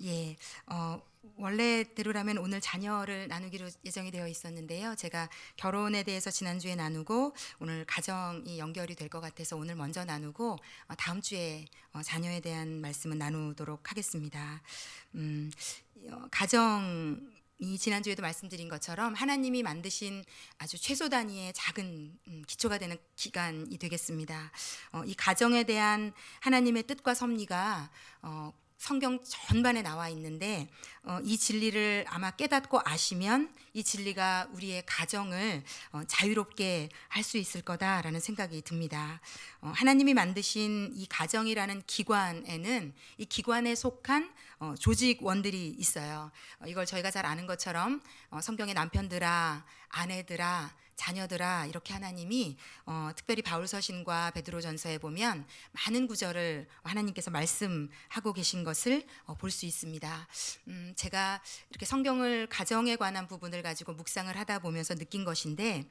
예, 원래대로라면 오늘 자녀를 나누기로 예정이 되어 있었는데요. 제가 결혼에 대해서 지난주에 나누고 오늘 가정이 연결이 될 것 같아서 오늘 먼저 나누고 다음 주에 자녀에 대한 말씀은 나누도록 하겠습니다. 음, 가정이 지난주에도 말씀드린 것처럼 하나님이 만드신 아주 최소 단위의 작은 기초가 되는 기관이 되겠습니다. 이 가정에 대한 하나님의 뜻과 섭리가 성경 전반에 나와 있는데 이 진리를 아마 깨닫고 아시면 이 진리가 우리의 가정을 자유롭게 할 수 있을 거다라는 생각이 듭니다. 하나님이 만드신 이 가정이라는 기관에는 이 기관에 속한 조직원들이 있어요. 이걸 저희가 잘 아는 것처럼 성경의 남편들아, 아내들아, 자녀들아 이렇게 하나님이 특별히 바울서신과 베드로전서에 보면 많은 구절을 하나님께서 말씀하고 계신 것을 볼 수 있습니다. 제가 이렇게 성경을 가정에 관한 부분을 가지고 묵상을 하다 보면서 느낀 것인데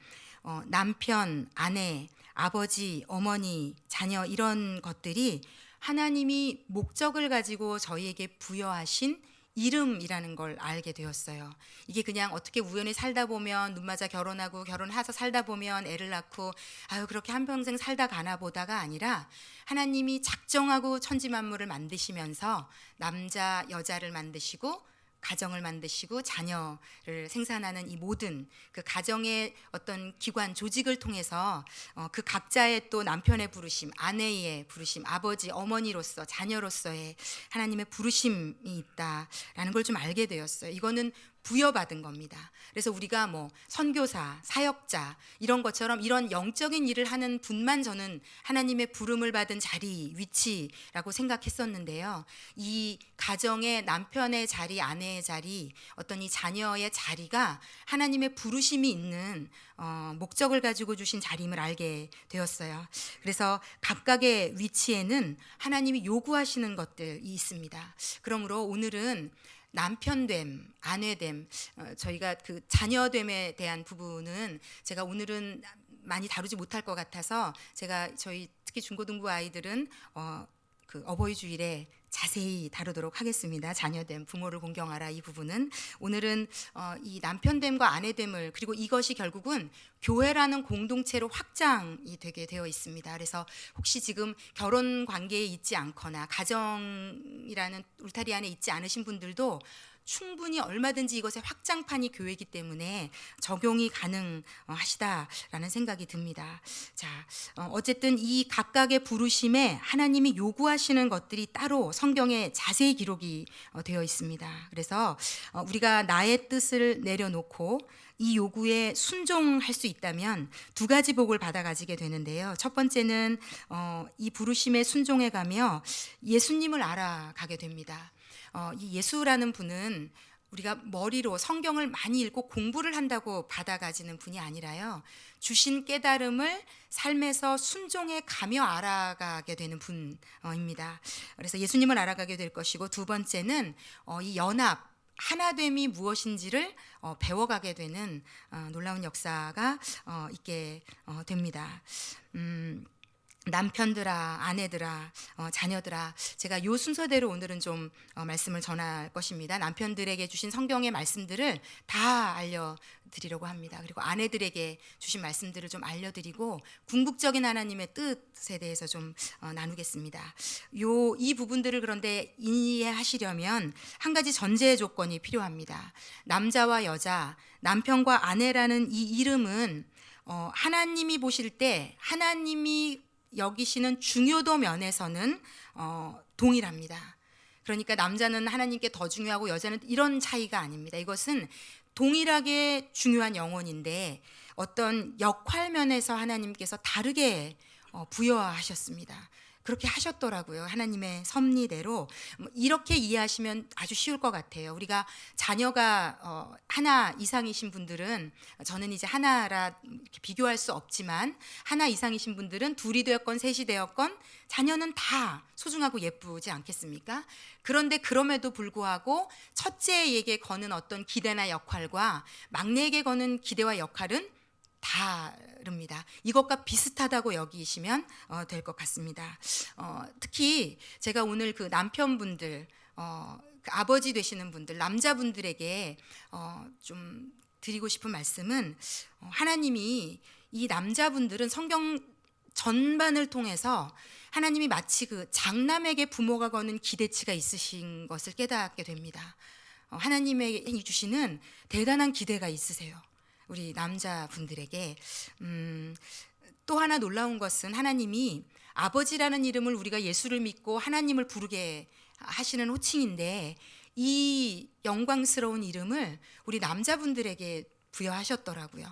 남편, 아내, 아버지, 어머니, 자녀 이런 것들이 하나님이 목적을 가지고 저희에게 부여하신 이름이라는 걸 알게 되었어요. 이게 그냥 어떻게 우연히 살다 보면 눈 맞아 결혼하고 결혼해서 살다 보면 애를 낳고 아유 그렇게 한평생 살다 가나 보다가 아니라 하나님이 작정하고 천지 만물을 만드시면서 남자 여자를 만드시고 가정을 만드시고 자녀를 생산하는 이 모든 그 가정의 어떤 기관 조직을 통해서 그 각자의 또 남편의 부르심, 아내의 부르심, 아버지, 어머니로서 자녀로서의 하나님의 부르심이 있다라는 걸 좀 알게 되었어요. 이거는 부여받은 겁니다. 그래서 우리가 뭐 선교사, 사역자 이런 것처럼 이런 영적인 일을 하는 분만 저는 하나님의 부름을 받은 자리, 위치라고 생각했었는데요. 이 가정의 남편의 자리, 아내의 자리, 어떤 이 자녀의 자리가 하나님의 부르심이 있는 목적을 가지고 주신 자리임을 알게 되었어요. 그래서 각각의 위치에는 하나님이 요구하시는 것들이 있습니다. 그러므로 오늘은 남편됨, 아내됨, 저희가 그 자녀됨에 대한 부분은 제가 오늘은 많이 다루지 못할 것 같아서 제가 저희 특히 중고등부 아이들은 그 어버이 주일에 자세히 다루도록 하겠습니다. 자녀됨, 부모를 공경하라 이 부분은 오늘은 이 남편됨과 아내됨을 그리고 이것이 결국은 교회라는 공동체로 확장이 되게 되어 있습니다. 그래서 혹시 지금 결혼 관계에 있지 않거나 가정이라는 울타리 안에 있지 않으신 분들도 충분히 얼마든지 이것의 확장판이 교회이기 때문에 적용이 가능하시다라는 생각이 듭니다. 자, 어쨌든 이 각각의 부르심에 하나님이 요구하시는 것들이 따로 성경에 자세히 기록이 되어 있습니다. 그래서 우리가 나의 뜻을 내려놓고 이 요구에 순종할 수 있다면 두 가지 복을 받아 가지게 되는데요. 첫 번째는 이 부르심에 순종해 가며 예수님을 알아가게 됩니다. 이 예수라는 분은 우리가 머리로 성경을 많이 읽고 공부를 한다고 받아가지는 분이 아니라요. 주신 깨달음을 삶에서 순종해 가며 알아가게 되는 분입니다. 그래서 예수님을 알아가게 될 것이고 두 번째는 이 연합 하나됨이 무엇인지를 배워가게 되는 놀라운 역사가 있게 됩니다. 남편들아, 아내들아, 자녀들아, 제가 요 순서대로 오늘은 좀 말씀을 전할 것입니다. 남편들에게 주신 성경의 말씀들을 다 알려드리려고 합니다. 그리고 아내들에게 주신 말씀들을 좀 알려드리고 궁극적인 하나님의 뜻에 대해서 좀 나누겠습니다. 이 부분들을 그런데 이해하시려면 한 가지 전제 조건이 필요합니다. 남자와 여자, 남편과 아내라는 이 이름은 하나님이 보실 때 하나님이 여기시는 중요도 면에서는 동일합니다. 그러니까 남자는 하나님께 더 중요하고 여자는 이런 차이가 아닙니다. 이것은 동일하게 중요한 영혼인데 어떤 역할 면에서 하나님께서 다르게 부여하셨습니다. 그렇게 하셨더라고요. 하나님의 섭리대로. 이렇게 이해하시면 아주 쉬울 것 같아요. 우리가 자녀가 하나 이상이신 분들은 저는 이제 하나라 이렇게 비교할 수 없지만 하나 이상이신 분들은 둘이 되었건 셋이 되었건 자녀는 다 소중하고 예쁘지 않겠습니까? 그런데 그럼에도 불구하고 첫째에게 거는 어떤 기대나 역할과 막내에게 거는 기대와 역할은 다릅니다. 이것과 비슷하다고 여기시면 될 것 같습니다. 특히 제가 오늘 그 남편분들 그 아버지 되시는 분들, 남자분들에게 좀 드리고 싶은 말씀은 하나님이 이 남자분들은 성경 전반을 통해서 하나님이 마치 그 장남에게 부모가 거는 기대치가 있으신 것을 깨닫게 됩니다. 하나님에게 주시는 대단한 기대가 있으세요. 우리 남자분들에게. 또 하나 놀라운 것은 하나님이 아버지라는 이름을 우리가 예수를 믿고 하나님을 부르게 하시는 호칭인데 이 영광스러운 이름을 우리 남자분들에게 부여하셨더라고요.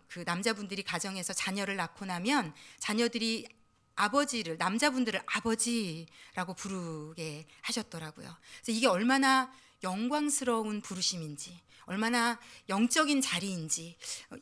그 남자분들이 가정에서 자녀를 낳고 나면 자녀들이 아버지를, 남자분들을 아버지라고 부르게 하셨더라고요. 그래서 이게 얼마나 영광스러운 부르심인지, 얼마나 영적인 자리인지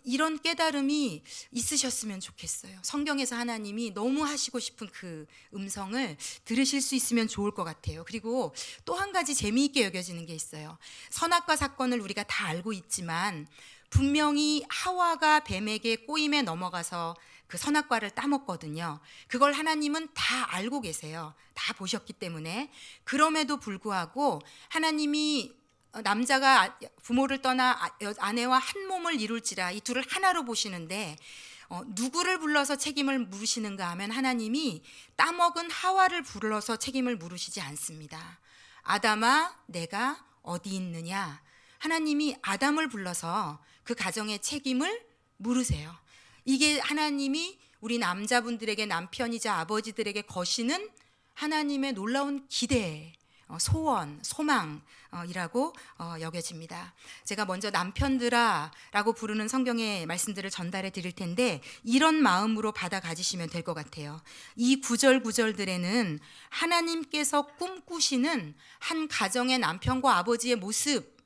이런 깨달음이 있으셨으면 좋겠어요. 성경에서 하나님이 너무 하시고 싶은 그 음성을 들으실 수 있으면 좋을 것 같아요. 그리고 또 한 가지 재미있게 여겨지는 게 있어요. 선악과 사건을 우리가 다 알고 있지만 분명히 하와가 뱀에게 꼬임에 넘어가서 그 선악과를 따먹거든요. 그걸 하나님은 다 알고 계세요. 다 보셨기 때문에. 그럼에도 불구하고 하나님이 남자가 부모를 떠나 아내와 한 몸을 이룰지라 이 둘을 하나로 보시는데 누구를 불러서 책임을 물으시는가 하면 하나님이 따먹은 하와를 불러서 책임을 물으시지 않습니다. 아담아 내가 어디 있느냐. 하나님이 아담을 불러서 그 가정의 책임을 물으세요. 이게 하나님이 우리 남자분들에게 남편이자 아버지들에게 거시는 하나님의 놀라운 기대, 소원, 소망이라고 여겨집니다. 제가 먼저 남편들아 라고 부르는 성경의 말씀들을 전달해 드릴 텐데 이런 마음으로 받아 가지시면 될 것 같아요. 이 구절들에는 하나님께서 꿈꾸시는 한 가정의 남편과 아버지의 모습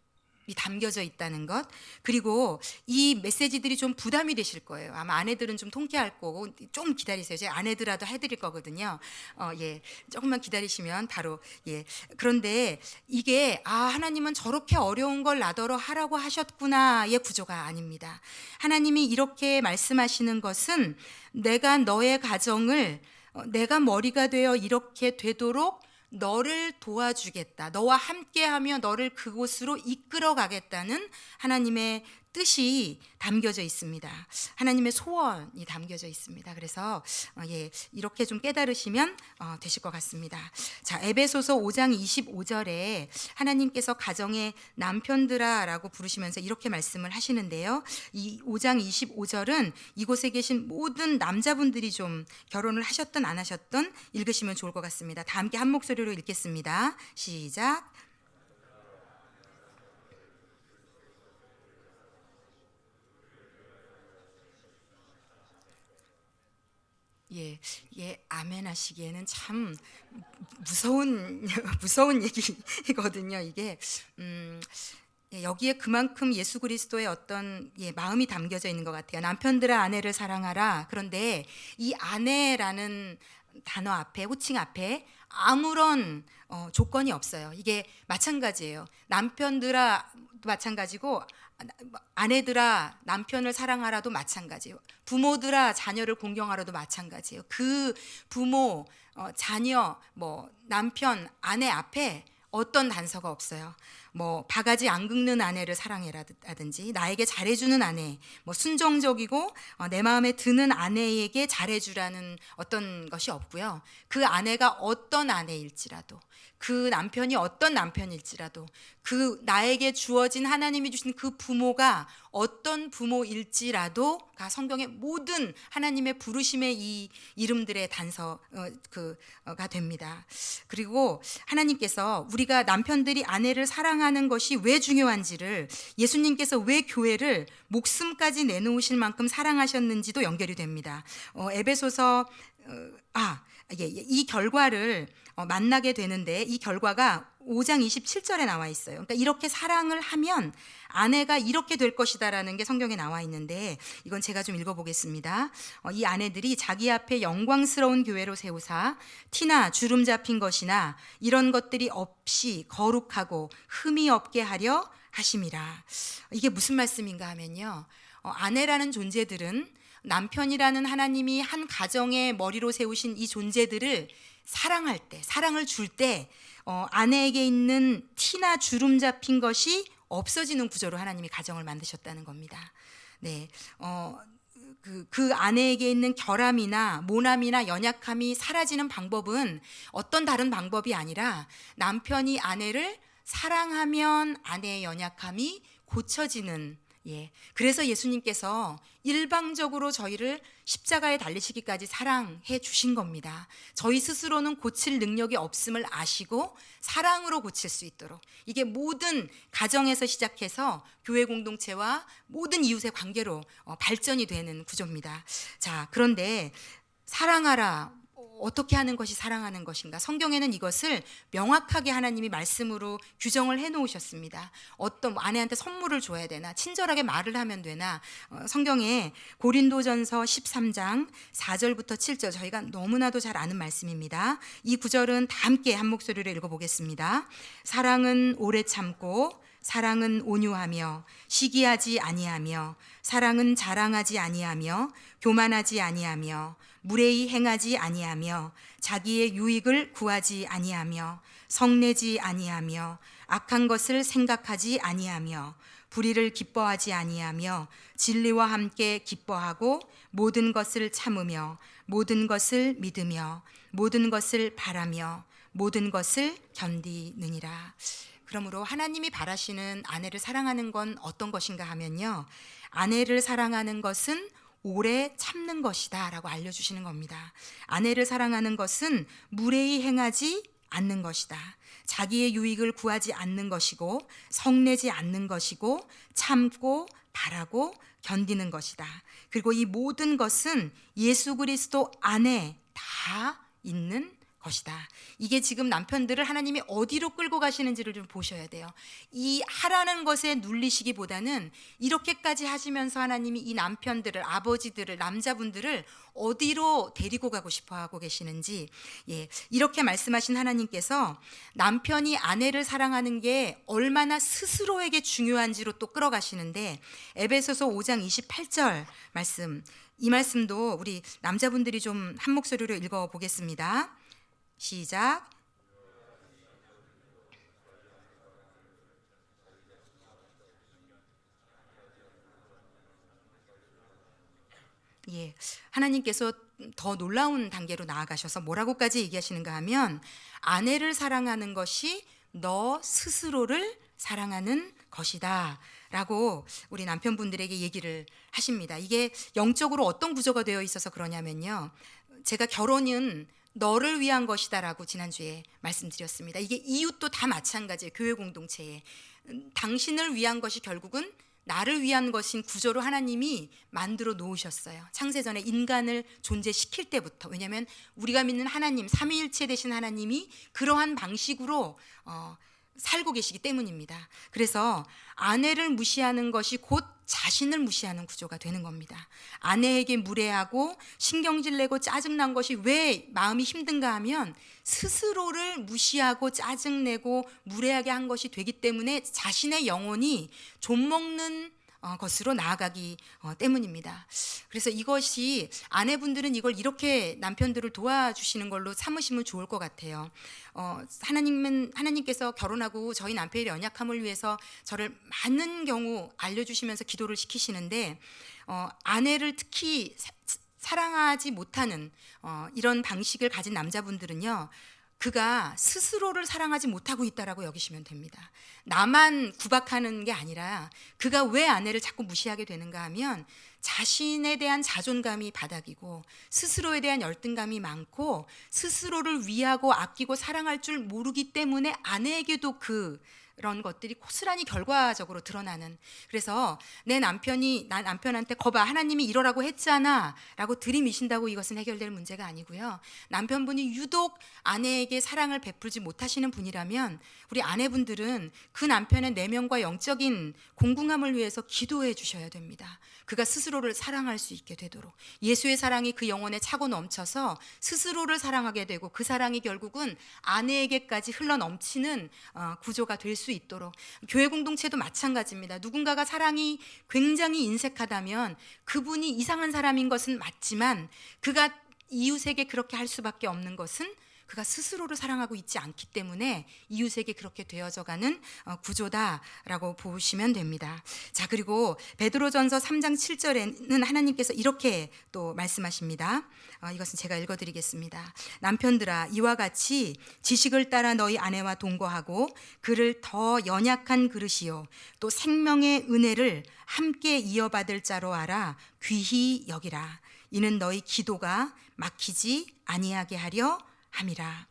이 담겨져 있다는 것. 그리고 이 메시지들이 좀 부담이 되실 거예요. 아마 아내들은 좀 통쾌할 거고 좀 기다리세요. 제가 아내들라도 해드릴 거거든요. 조금만 기다리시면 바로 그런데 이게 하나님은 저렇게 어려운 걸 나더러 하라고 하셨구나의 구조가 아닙니다. 하나님이 이렇게 말씀하시는 것은 내가 너의 가정을 내가 머리가 되어 이렇게 되도록 너를 도와주겠다. 너와 함께하며 너를 그곳으로 이끌어 가겠다는 하나님의 뜻이 담겨져 있습니다. 하나님의 소원이 담겨져 있습니다. 그래서 이렇게 좀 깨달으시면 되실 것 같습니다. 자, 에베소서 5장 25절에 하나님께서 가정의 남편들아라고 부르시면서 이렇게 말씀을 하시는데요. 이 5장 25절은 이곳에 계신 모든 남자분들이 좀 결혼을 하셨든 안 하셨든 읽으시면 좋을 것 같습니다. 다 함께 한 목소리로 읽겠습니다. 시작. 아멘 하시기에는 참 무서운 얘기거든요. 이게 여기에 그만큼 예수 그리스도의 어떤 마음이 담겨져 있는 것 같아요. 남편들아 아내를 사랑하라. 그런데 이 아내라는 단어 앞에, 호칭 앞에 아무런 조건이 없어요. 이게 마찬가지예요. 남편들아 마찬가지고 아내들아 남편을 사랑하라도 마찬가지예요. 부모들아 자녀를 공경하라도 마찬가지예요. 그 부모, 자녀, 남편, 아내 앞에 어떤 단서가 없어요. 바가지 안 긁는 아내를 사랑해라든지 나에게 잘해주는 아내, 순종적이고 내 마음에 드는 아내에게 잘해주라는 어떤 것이 없고요. 그 아내가 어떤 아내일지라도 그 남편이 어떤 남편일지라도 그 나에게 주어진 하나님이 주신 그 부모가 어떤 부모일지라도가 성경의 모든 하나님의 부르심의 이 이름들의 단서가 됩니다. 그리고 하나님께서 우리가 남편들이 아내를 사랑하는 것이 왜 중요한지를 예수님께서 왜 교회를 목숨까지 내놓으실 만큼 사랑하셨는지도 연결이 됩니다. 에베소서 이 결과를 만나게 되는데 이 결과가 5장 27절에 나와 있어요. 그러니까 이렇게 사랑을 하면 아내가 이렇게 될 것이다라는 게 성경에 나와 있는데 이건 제가 좀 읽어보겠습니다. 이 아내들이 자기 앞에 영광스러운 교회로 세우사 티나 주름 잡힌 것이나 이런 것들이 없이 거룩하고 흠이 없게 하려 하심이라. 이게 무슨 말씀인가 하면요. 아내라는 존재들은 남편이라는 하나님이 한 가정의 머리로 세우신 이 존재들을 사랑할 때, 사랑을 줄 때 아내에게 있는 티 티나 주름 잡힌 것이 없어지는 구조로 하나님이 가정을 만드셨다는 겁니다. 네, 그 아내에게 있는 결함이나 모남이나 연약함이 사라지는 방법은 어떤 다른 방법이 아니라 남편이 아내를 사랑하면 아내의 연약함이 고쳐지는, 그래서 예수님께서 일방적으로 저희를 십자가에 달리시기까지 사랑해 주신 겁니다. 저희 스스로는 고칠 능력이 없음을 아시고 사랑으로 고칠 수 있도록, 이게 모든 가정에서 시작해서 교회 공동체와 모든 이웃의 관계로 발전이 되는 구조입니다. 자, 그런데 사랑하라, 어떻게 하는 것이 사랑하는 것인가? 성경에는 이것을 명확하게 하나님이 말씀으로 규정을 해놓으셨습니다. 어떤 아내한테 선물을 줘야 되나, 친절하게 말을 하면 되나? 성경에 고린도전서 13장 4절부터 7절, 저희가 너무나도 잘 아는 말씀입니다. 이 구절은 다 함께 한 목소리로 읽어보겠습니다. 사랑은 오래 참고, 사랑은 온유하며, 시기하지 아니하며, 사랑은 자랑하지 아니하며, 교만하지 아니하며, 무례히 행하지 아니하며, 자기의 유익을 구하지 아니하며, 성내지 아니하며, 악한 것을 생각하지 아니하며, 불의를 기뻐하지 아니하며, 진리와 함께 기뻐하고, 모든 것을 참으며, 모든 것을 믿으며, 모든 것을 바라며, 모든 것을 견디느니라. 그러므로 하나님이 바라시는 아내를 사랑하는 건 어떤 것인가 하면요, 아내를 사랑하는 것은 오래 참는 것이다 라고 알려주시는 겁니다. 아내를 사랑하는 것은 무례히 행하지 않는 것이다. 자기의 유익을 구하지 않는 것이고, 성내지 않는 것이고, 참고 바라고 견디는 것이다. 그리고 이 모든 것은 예수 그리스도 안에 다 있는 것이다. 이게 지금 남편들을 하나님이 어디로 끌고 가시는지를 좀 보셔야 돼요. 이 하라는 것에 눌리시기보다는 이렇게까지 하시면서 하나님이 이 남편들을, 아버지들을, 남자분들을 어디로 데리고 가고 싶어 하고 계시는지, 이렇게 말씀하신 하나님께서 남편이 아내를 사랑하는 게 얼마나 스스로에게 중요한지로 또 끌어가시는데, 에베소서 5장 28절 말씀, 이 말씀도 우리 남자분들이 좀 한 목소리로 읽어보겠습니다. 시작. 하나님께서 더 놀라운 단계로 나아가셔서 뭐라고까지 얘기하시는가 하면, 아내를 사랑하는 것이 너 스스로를 사랑하는 것이다 라고 우리 남편분들에게 얘기를 하십니다. 이게 영적으로 어떤 구조가 되어 있어서 그러냐면요, 제가 결혼은 너를 위한 것이다 라고 지난주에 말씀드렸습니다. 이게 이웃도 다 마찬가지예요. 교회 공동체에 당신을 위한 것이 결국은 나를 위한 것인 구조로 하나님이 만들어 놓으셨어요. 창세전에 인간을 존재시킬 때부터. 왜냐하면 우리가 믿는 하나님, 삼위일체 되신 하나님이 그러한 방식으로 살고 계시기 때문입니다. 그래서 아내를 무시하는 것이 곧 자신을 무시하는 구조가 되는 겁니다. 아내에게 무례하고 신경질 내고 짜증난 것이 왜 마음이 힘든가 하면, 스스로를 무시하고 짜증내고 무례하게 한 것이 되기 때문에 자신의 영혼이 좀먹는 것으로 나아가기 때문입니다. 그래서 이것이, 아내분들은 이걸 이렇게 남편들을 도와주시는 걸로 삼으시면 좋을 것 같아요. 하나님께서 결혼하고 저희 남편의 연약함을 위해서 저를 많은 경우 알려주시면서 기도를 시키시는데, 아내를 특히 사랑하지 못하는 이런 방식을 가진 남자분들은요, 그가 스스로를 사랑하지 못하고 있다라고 여기시면 됩니다. 나만 구박하는 게 아니라 그가 왜 아내를 자꾸 무시하게 되는가 하면, 자신에 대한 자존감이 바닥이고 스스로에 대한 열등감이 많고 스스로를 위하고 아끼고 사랑할 줄 모르기 때문에 아내에게도 그런 것들이 고스란히 결과적으로 드러나는. 그래서 내 남편이 나 남편한테 거봐 하나님이 이러라고 했잖아 라고 들이미신다고 이것은 해결될 문제가 아니고요, 남편분이 유독 아내에게 사랑을 베풀지 못하시는 분이라면 우리 아내분들은 그 남편의 내면과 영적인 공궁함을 위해서 기도해 주셔야 됩니다. 그가 스스로를 사랑할 수 있게 되도록, 예수의 사랑이 그 영혼에 차고 넘쳐서 스스로를 사랑하게 되고 그 사랑이 결국은 아내에게까지 흘러 넘치는 구조가 될 수 있도록. 교회 공동체도 마찬가지입니다. 누군가가 사랑이 굉장히 인색하다면 그분이 이상한 사람인 것은 맞지만, 그가 이웃에게 그렇게 할 수밖에 없는 것은 그가 스스로를 사랑하고 있지 않기 때문에 이웃에게 그렇게 되어져가는 구조다라고 보시면 됩니다. 자, 그리고 베드로전서 3장 7절에는 하나님께서 이렇게 또 말씀하십니다. 이것은 제가 읽어드리겠습니다. 남편들아, 이와 같이 지식을 따라 너희 아내와 동거하고 그를 더 연약한 그릇이요 또 생명의 은혜를 함께 이어받을 자로 알아 귀히 여기라. 이는 너희 기도가 막히지 아니하게 하려 함이라.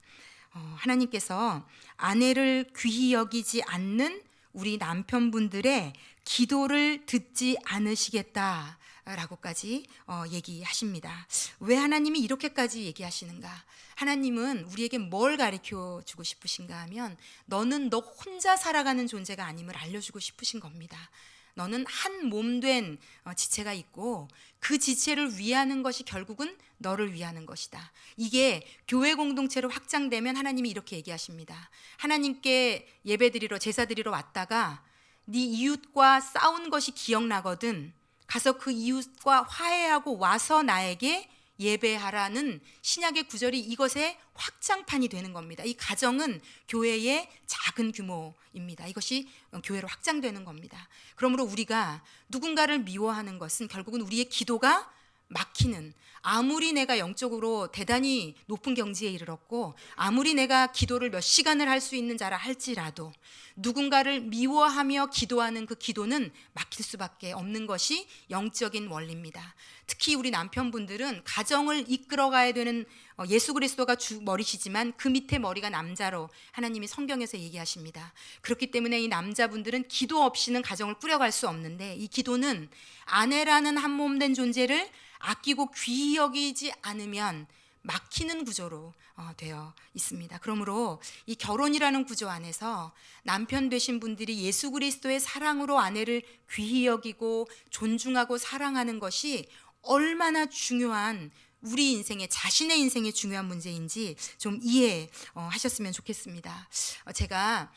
하나님께서 아내를 귀히 여기지 않는 우리 남편분들의 기도를 듣지 않으시겠다라고까지 얘기하십니다. 왜 하나님이 이렇게까지 얘기하시는가? 하나님은 우리에게 뭘 가르쳐 주고 싶으신가 하면 너는 너 혼자 살아가는 존재가 아님을 알려주고 싶으신 겁니다. 너는 한 몸된 지체가 있고 그 지체를 위하는 것이 결국은 너를 위하는 것이다. 이게 교회 공동체로 확장되면 하나님이 이렇게 얘기하십니다. 하나님께 예배드리러 제사드리러 왔다가 네 이웃과 싸운 것이 기억나거든 가서 그 이웃과 화해하고 와서 나에게 예배하라는 신약의 구절이 이것의 확장판이 되는 겁니다. 이 가정은 교회의 작은 규모입니다. 이것이 교회로 확장되는 겁니다. 그러므로 우리가 누군가를 미워하는 것은 결국은 우리의 기도가 막히는, 아무리 내가 영적으로 대단히 높은 경지에 이르렀고 아무리 내가 기도를 몇 시간을 할 수 있는 자라 할지라도 누군가를 미워하며 기도하는 그 기도는 막힐 수밖에 없는 것이 영적인 원리입니다. 특히 우리 남편분들은 가정을 이끌어가야 되는 예수 그리스도가 주 머리시지만 그 밑에 머리가 남자로 하나님이 성경에서 얘기하십니다. 그렇기 때문에 이 남자분들은 기도 없이는 가정을 꾸려갈 수 없는데 이 기도는 아내라는 한 몸된 존재를 아끼고 귀히 여기지 않으면 막히는 구조로 되어 있습니다. 그러므로 이 결혼이라는 구조 안에서 남편 되신 분들이 예수 그리스도의 사랑으로 아내를 귀히 여기고 존중하고 사랑하는 것이 얼마나 중요한 우리 인생의 자신의 인생의 중요한 문제인지 좀 이해하셨으면 좋겠습니다. 제가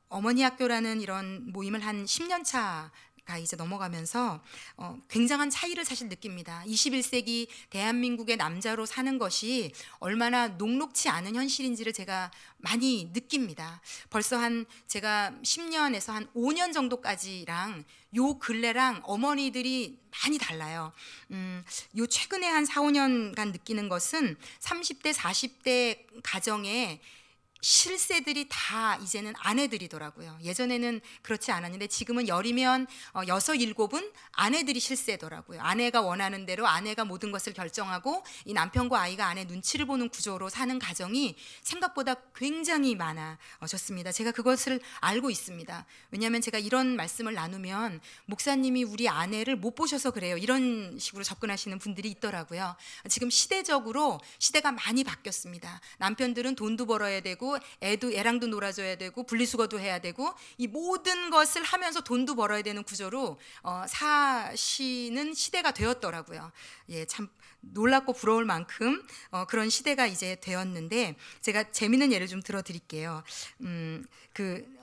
어머니 학교라는 이런 모임을 한 10년 차가 이제 넘어가면서 굉장한 차이를 사실 느낍니다. 21세기 대한민국의 남자로 사는 것이 얼마나 녹록치 않은 현실인지를 제가 많이 느낍니다. 벌써 제가 10년에서 한 5년 정도까지랑 요 근래랑 어머니들이 많이 달라요. 요 최근에 한 4, 5년간 느끼는 것은 30대, 40대 가정에 실세들이 다 이제는 아내들이더라고요. 예전에는 그렇지 않았는데 지금은 열이면 6, 7은 아내들이 실세더라고요. 아내가 원하는 대로 아내가 모든 것을 결정하고 이 남편과 아이가 아내 눈치를 보는 구조로 사는 가정이 생각보다 굉장히 많아졌습니다. 제가 그것을 알고 있습니다. 왜냐하면 제가 이런 말씀을 나누면 목사님이 우리 아내를 못 보셔서 그래요. 이런 식으로 접근하시는 분들이 있더라고요. 지금 시대적으로 시대가 많이 바뀌었습니다. 남편들은 돈도 벌어야 되고 애랑도 놀아줘야 되고 분리수거도 해야 되고 이 모든 것을 하면서 돈도 벌어야 되는 구조로 사시는 시대가 되었더라고요. 예, 참 놀랍고 부러울 만큼 그런 시대가 이제 되었는데 제가 재미있는 예를 좀 들어드릴게요.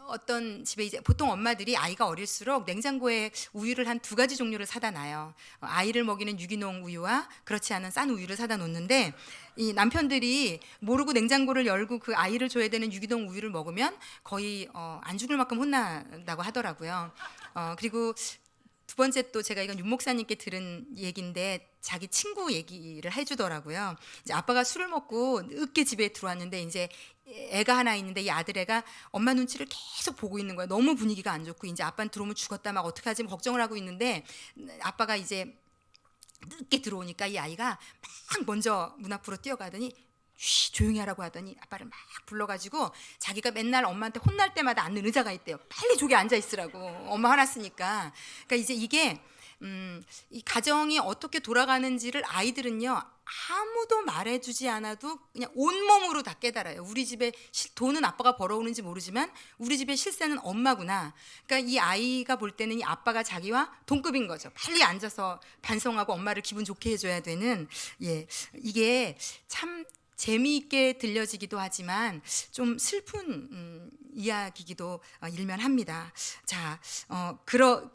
어떤 집에 이제 보통 엄마들이 아이가 어릴수록 냉장고에 우유를 한 2가지 종류를 사다 놔요. 아이를 먹이는 유기농 우유와 그렇지 않은 싼 우유를 사다 놓는데 이 남편들이 모르고 냉장고를 열고 그 아이를 줘야 되는 유기농 우유를 먹으면 거의 안 죽을 만큼 혼난다고 하더라고요. 그리고 두 번째 또 제가 이건 윤 목사님께 들은 얘기인데 자기 친구 얘기를 해주더라고요. 이제 아빠가 술을 먹고 늦게 집에 들어왔는데 이제 애가 하나 있는데 이 아들애가 엄마 눈치를 계속 보고 있는 거예요. 너무 분위기가 안 좋고 이제 아빠는 들어오면 죽었다 막 어떡하지 걱정을 하고 있는데 아빠가 이제 늦게 들어오니까 이 아이가 막 먼저 문 앞으로 뛰어가더니 쉬 조용히 하라고 하더니 아빠를 막 불러가지고 자기가 맨날 엄마한테 혼날 때마다 앉는 의자가 있대요. 빨리 저기 앉아 있으라고 엄마 화났으니까. 그러니까 이제 이게 이 가정이 어떻게 돌아가는지를 아이들은요 아무도 말해주지 않아도 그냥 온몸으로 다 깨달아요. 우리 집에 돈은 아빠가 벌어오는지 모르지만 우리 집의 실세는 엄마구나. 그러니까 이 아이가 볼 때는 이 아빠가 자기와 동급인 거죠. 빨리 앉아서 반성하고 엄마를 기분 좋게 해줘야 되는. 예, 이게 참 재미있게 들려지기도 하지만 좀 슬픈 이야기기도 일면합니다. 자,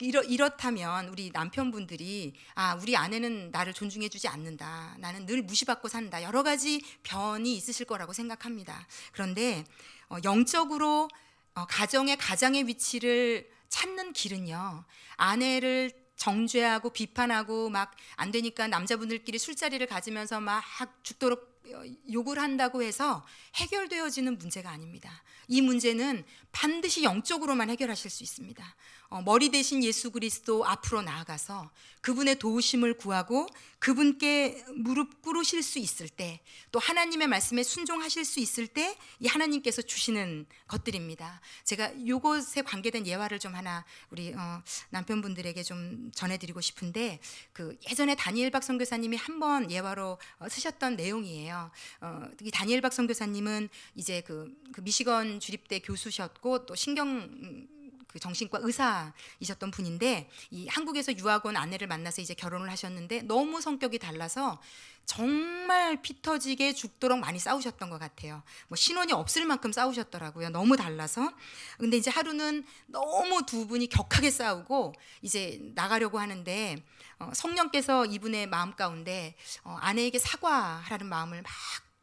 이렇다면 우리 남편분들이 우리 아내는 나를 존중해주지 않는다, 나는 늘 무시받고 산다, 여러 가지 변이 있으실 거라고 생각합니다. 그런데 영적으로 가장의 위치를 찾는 길은요, 아내를 정죄하고 비판하고 막 안 되니까 남자분들끼리 술자리를 가지면서 막 죽도록 욕을 한다고 해서 해결되어지는 문제가 아닙니다. 이 문제는 반드시 영적으로만 해결하실 수 있습니다. 머리 대신 예수 그리스도 앞으로 나아가서 그분의 도우심을 구하고 그분께 무릎 꿇으실 수 있을 때, 또 하나님의 말씀에 순종하실 수 있을 때 이 하나님께서 주시는 것들입니다. 제가 이것에 관계된 예화를 좀 하나 우리 남편분들에게 좀 전해드리고 싶은데, 그 예전에 다니엘박 선교사님이 한번 예화로 쓰셨던 내용이에요. 이 다니엘박 선교사님은 이제 그 미시건 주립대 교수셨고 또 그 정신과 의사이셨던 분인데, 이 한국에서 유학 온 아내를 만나서 이제 결혼을 하셨는데 너무 성격이 달라서 정말 피 터지게 죽도록 많이 싸우셨던 것 같아요. 뭐 신혼이 없을 만큼 싸우셨더라고요. 너무 달라서. 근데 이제 하루는 너무 두 분이 격하게 싸우고 이제 나가려고 하는데 성령께서 이분의 마음 가운데 아내에게 사과하라는 마음을 막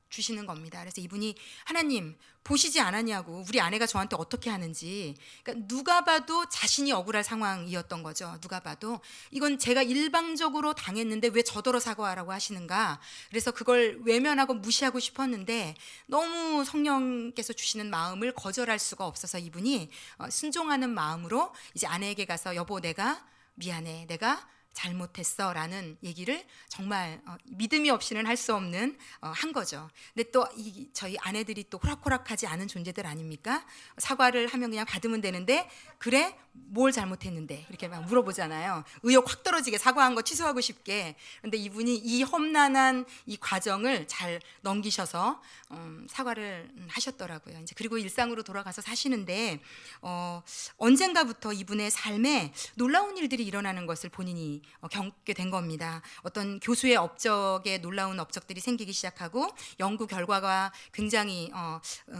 주시는 겁니다. 그래서 이분이 하나님 보시지 않았냐고, 우리 아내가 저한테 어떻게 하는지. 그러니까 누가 봐도 자신이 억울할 상황이었던 거죠. 누가 봐도 이건 제가 일방적으로 당했는데 왜 저더러 사과하라고 하시는가. 그래서 그걸 외면하고 무시하고 싶었는데 너무 성령께서 주시는 마음을 거절할 수가 없어서 이분이 순종하는 마음으로 이제 아내에게 가서 여보 내가 미안해, 내가 잘못했어 라는 얘기를 정말 믿음이 없이는 할 수 없는 한 거죠. 근데 또 저희 아내들이 또 호락호락하지 않은 존재들 아닙니까? 사과를 하면 그냥 받으면 되는데, 그래? 뭘 잘못했는데? 이렇게 막 물어보잖아요. 의욕 확 떨어지게 사과한 거 취소하고 싶게. 그런데 이분이 이 험난한 이 과정을 잘 넘기셔서 사과를 하셨더라고요. 이제 그리고 일상으로 돌아가서 사시는데 언젠가부터 이분의 삶에 놀라운 일들이 일어나는 것을 본인이 겪게 된 겁니다. 어떤 교수의 업적에 놀라운 업적들이 생기기 시작하고 연구 결과가 굉장히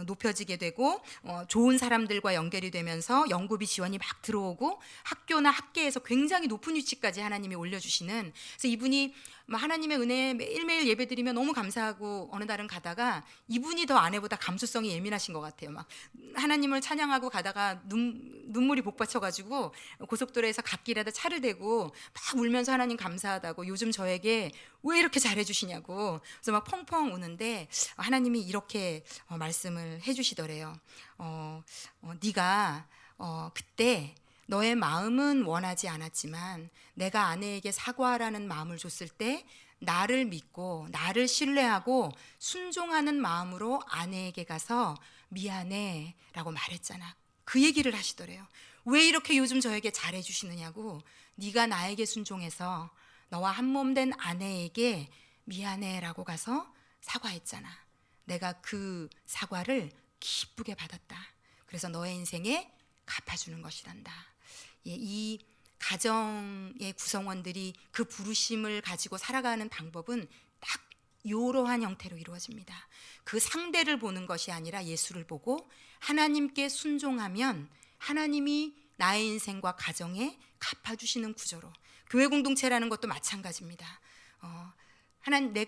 높여지게 되고 좋은 사람들과 연결이 되면서 연구비 지원이 막 들어오고 학교나 학계에서 굉장히 높은 위치까지 하나님이 올려주시는, 그래서 이분이 하나님의 은혜에 매일매일 예배드리면 너무 감사하고 어느 날은 가다가 이분이 더 아내보다 감수성이 예민하신 것 같아요. 막 하나님을 찬양하고 가다가 눈물이 복받쳐가지고 고속도로에서 갓길에다 차를 대고 막 울면서 하나님 감사하다고, 요즘 저에게 왜 이렇게 잘해주시냐고. 그래서 막 펑펑 우는데 하나님이 이렇게 말씀을 해주시더래요. 네가 그때 너의 마음은 원하지 않았지만 내가 아내에게 사과하라는 마음을 줬을 때 나를 믿고 나를 신뢰하고 순종하는 마음으로 아내에게 가서 미안해 라고 말했잖아. 그 얘기를 하시더래요. 왜 이렇게 요즘 저에게 잘해주시느냐고. 네가 나에게 순종해서 너와 한몸 된 아내에게 미안해 라고 가서 사과했잖아. 내가 그 사과를 기쁘게 받았다. 그래서 너의 인생에 갚아주는 것이란다. 이 가정의 구성원들이 그 부르심을 가지고 살아가는 방법은 딱 이러한 형태로 이루어집니다. 그 상대를 보는 것이 아니라 예수를 보고 하나님께 순종하면 하나님이 나의 인생과 가정에 갚아주시는 구조로, 교회 공동체라는 것도 마찬가지입니다.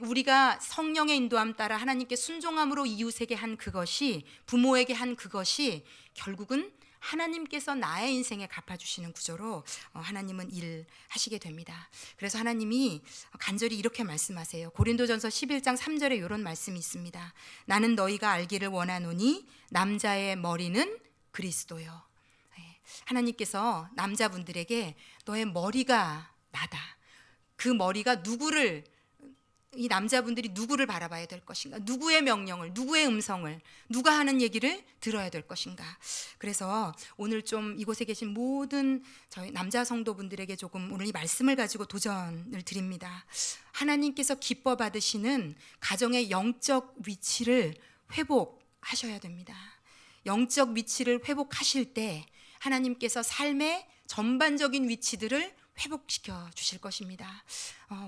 우리가 성령의 인도함 따라 하나님께 순종함으로 이웃에게 한 그것이, 부모에게 한 그것이 결국은 하나님께서 나의 인생에 갚아주시는 구조로 하나님은 일하시게 됩니다. 그래서 하나님이 간절히 이렇게 말씀하세요. 고린도전서 11장 3절에 이런 말씀이 있습니다. 나는 너희가 알기를 원하노니 남자의 머리는 그리스도요. 하나님께서 남자분들에게 너의 머리가 나다. 그 머리가 이 남자분들이 누구를 바라봐야 될 것인가, 누구의 명령을, 누구의 음성을, 누가 하는 얘기를 들어야 될 것인가. 그래서 오늘 좀 이곳에 계신 모든 저희 남자 성도분들에게 조금 오늘 이 말씀을 가지고 도전을 드립니다. 하나님께서 기뻐 받으시는 가정의 영적 위치를 회복하셔야 됩니다. 영적 위치를 회복하실 때 하나님께서 삶의 전반적인 위치들을 회복시켜 주실 것입니다.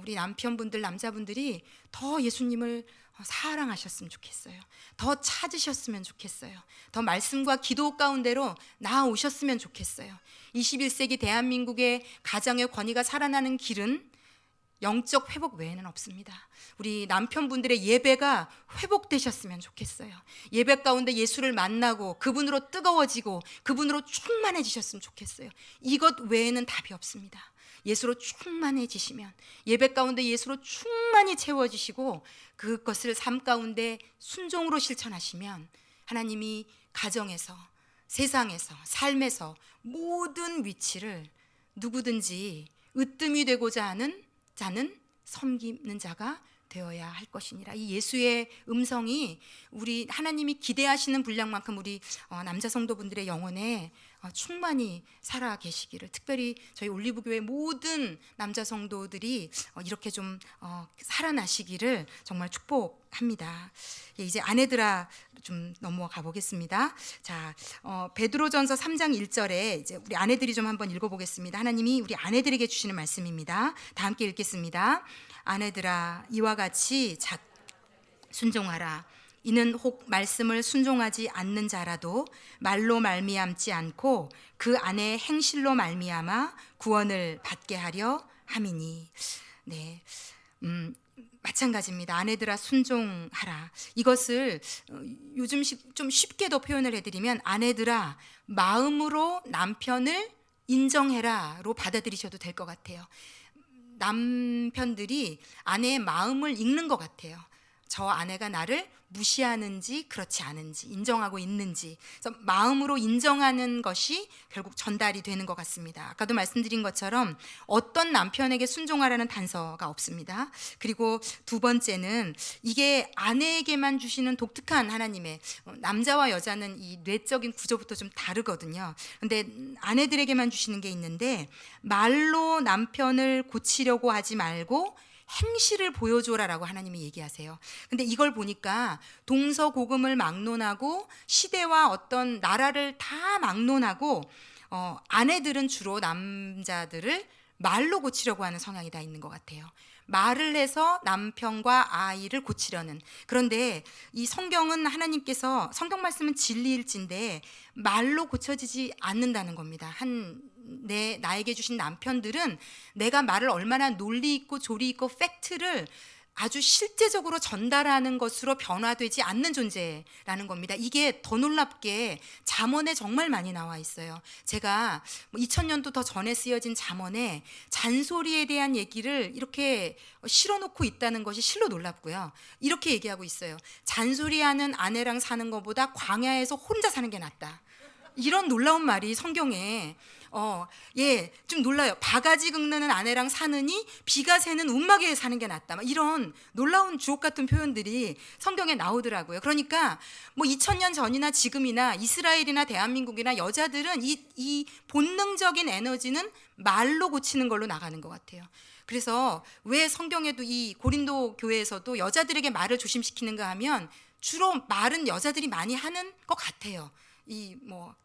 우리 남편분들, 남자분들이 더 예수님을 사랑하셨으면 좋겠어요. 더 찾으셨으면 좋겠어요. 더 말씀과 기도 가운데로 나아오셨으면 좋겠어요. 21세기 대한민국의 가정의 권위가 살아나는 길은 영적 회복 외에는 없습니다. 우리 남편분들의 예배가 회복되셨으면 좋겠어요. 예배 가운데 예수를 만나고 그분으로 뜨거워지고 그분으로 충만해지셨으면 좋겠어요. 이것 외에는 답이 없습니다. 예수로 충만해지시면, 예배 가운데 예수로 충만히 채워지시고 그것을 삶 가운데 순종으로 실천하시면 하나님이 가정에서, 세상에서, 삶에서 모든 위치를 누구든지 으뜸이 되고자 하는 자는 섬기는 자가 되어야 할 것이니라. 이 예수의 음성이 우리 하나님이 기대하시는 분량만큼 우리 남자 성도분들의 영혼에 충만히 살아 계시기를, 특별히 저희 올리브교회 모든 남자 성도들이 이렇게 좀 살아나시기를 정말 축복합니다. 이제 아내들아 좀 넘어가 보겠습니다. 자, 베드로전서 3장 1절에 이제 우리 아내들이 좀 한번 읽어보겠습니다. 하나님이 우리 아내들에게 주시는 말씀입니다. 다 함께 읽겠습니다. 아내들아 이와 같이 순종하라. 이는 혹 말씀을 순종하지 않는 자라도 말로 말미암지 않고 그 안에 행실로 말미암아 구원을 받게 하려 함이니. 네, 마찬가지입니다. 아내들아 순종하라. 이것을 요즘 좀 쉽게 더 표현을 해드리면, 아내들아 마음으로 남편을 인정해라로 받아들이셔도 될 것 같아요. 남편들이 아내의 마음을 읽는 것 같아요. 저 아내가 나를 무시하는지 그렇지 않은지, 인정하고 있는지. 그래서 마음으로 인정하는 것이 결국 전달이 되는 것 같습니다. 아까도 말씀드린 것처럼 어떤 남편에게 순종하라는 단서가 없습니다. 그리고 두 번째는 이게 아내에게만 주시는 독특한 하나님의, 남자와 여자는 이 뇌적인 구조부터 좀 다르거든요. 근데 아내들에게만 주시는 게 있는데, 말로 남편을 고치려고 하지 말고 행실을 보여줘라라고 하나님이 얘기하세요. 근데 이걸 보니까 동서고금을 막론하고 시대와 어떤 나라를 다 막론하고 아내들은 주로 남자들을 말로 고치려고 하는 성향이 다 있는 것 같아요. 말을 해서 남편과 아이를 고치려는. 그런데 이 성경은, 하나님께서 성경 말씀은 진리일진데 말로 고쳐지지 않는다는 겁니다. 나에게 주신 남편들은 내가 말을 얼마나 논리 있고 조리 있고 팩트를 아주 실제적으로 전달하는 것으로 변화되지 않는 존재라는 겁니다. 이게 더 놀랍게 잠언에 정말 많이 나와 있어요. 제가 2000년도 더 전에 쓰여진 잠언에 잔소리에 대한 얘기를 이렇게 실어놓고 있다는 것이 실로 놀랍고요. 이렇게 얘기하고 있어요. 잔소리하는 아내랑 사는 것보다 광야에서 혼자 사는 게 낫다. 이런 놀라운 말이 성경에 좀 놀라요. 바가지 긁는 아내랑 사느니 비가 새는 움막에 사는 게 낫다. 이런 놀라운 주옥 같은 표현들이 성경에 나오더라고요. 그러니까 2000년 전이나 지금이나 이스라엘이나 대한민국이나 여자들은 이 본능적인 에너지는 말로 고치는 걸로 나가는 것 같아요. 그래서 왜 성경에도 이 고린도 교회에서도 여자들에게 말을 조심시키는가 하면 주로 말은 여자들이 많이 하는 것 같아요.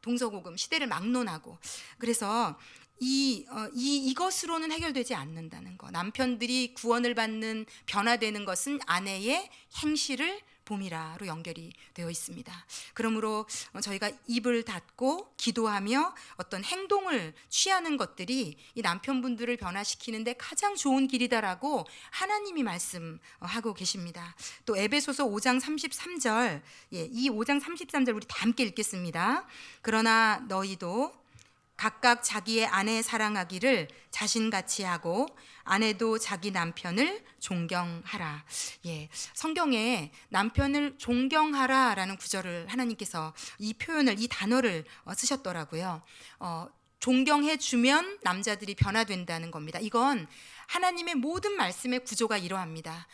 동서고금 시대를 막론하고. 그래서 이것으로는 해결되지 않는다는 거. 남편들이 구원을 받는, 변화되는 것은 아내의 행실을 봄이라로 연결이 되어 있습니다. 그러므로 저희가 입을 닫고 기도하며 어떤 행동을 취하는 것들이 이 남편분들을 변화시키는데 가장 좋은 길이다라고 하나님이 말씀하고 계십니다. 또 에베소서 5장 33절, 이 5장 33절 우리 다 함께 읽겠습니다. 그러나 너희도 각각 자기의 아내 사랑하기를 자신같이 하고 아내도 자기 남편을 존경하라. 성경에 남편을 존경하라라는 구절을 하나님께서 이 표현을, 이 단어를 쓰셨더라고요. 존경해 주면 남자들이 변화된다는 겁니다. 이건 하나님의 모든 말씀의 구조가 이러합니다.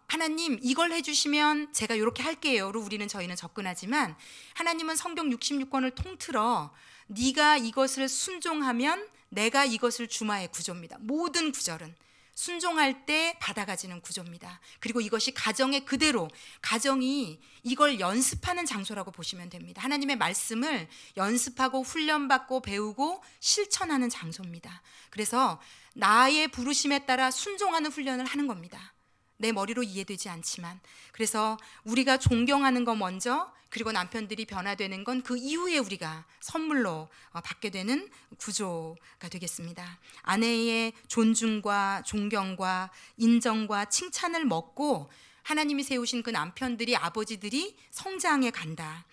하나님 이걸 해주시면 제가 이렇게 할게요로 저희는 접근하지만, 하나님은 성경 66권을 통틀어 네가 이것을 순종하면 내가 이것을 주마의 구조입니다. 모든 구절은 순종할 때 받아가지는 구조입니다. 그리고 이것이 가정의 그대로, 가정이 이걸 연습하는 장소라고 보시면 됩니다. 하나님의 말씀을 연습하고 훈련받고 배우고 실천하는 장소입니다. 그래서 나의 부르심에 따라 순종하는 훈련을 하는 겁니다. 내 머리로 이해되지 않지만. 그래서 우리가 존경하는 거 먼저, 그리고 남편들이 변화되는 건 그 이후에 우리가 선물로 받게 되는 구조가 되겠습니다. 아내의 존중과 존경과 인정과 칭찬을 먹고 하나님이 세우신 그 남편들이, 아버지들이 성장해 간다.